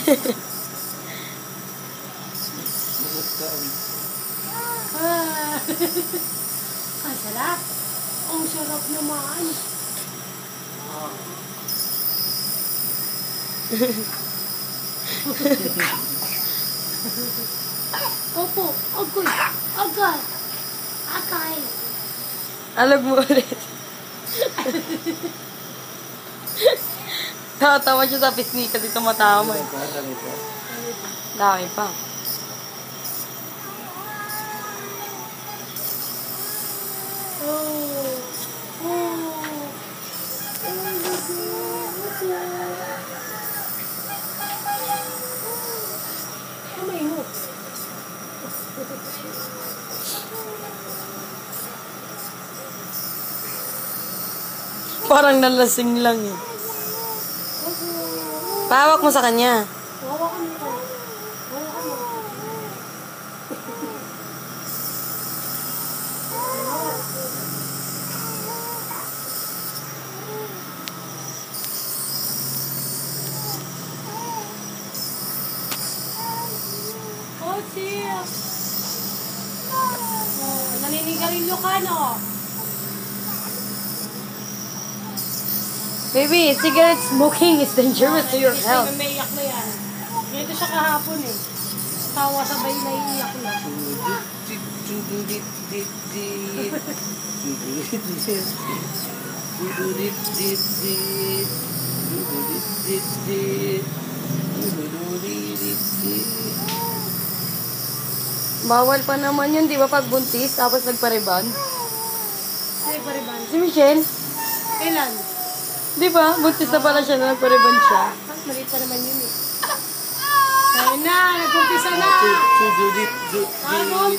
Ang sarap. Ang sarap naman. Opo, agoy, agay, agay. Alag mo ulit. Tawa siya sa pisngi kasi tumatama. Dami pa. Kamay mo. Parang nalasing lang eh. Pahawak mo sa kanya. Hawakan mo ito. Hawakan mo. Oh, siya. Oh, naninigarilyo ka, no? Baby, cigarette smoking is dangerous to your health. May iyak na yan. Ganito siya kahapon eh. Tawa sabay na iiyak na. Bawal pa naman yun, di ba? Pag buntis, tapos nagpariban. Ay, pariban. Si Michelle, Kailan? di ba? Buntis na pala siya na nagpariban siya. Maliit pa naman yun eh. Ayun na, nagpumpisa na. Ano?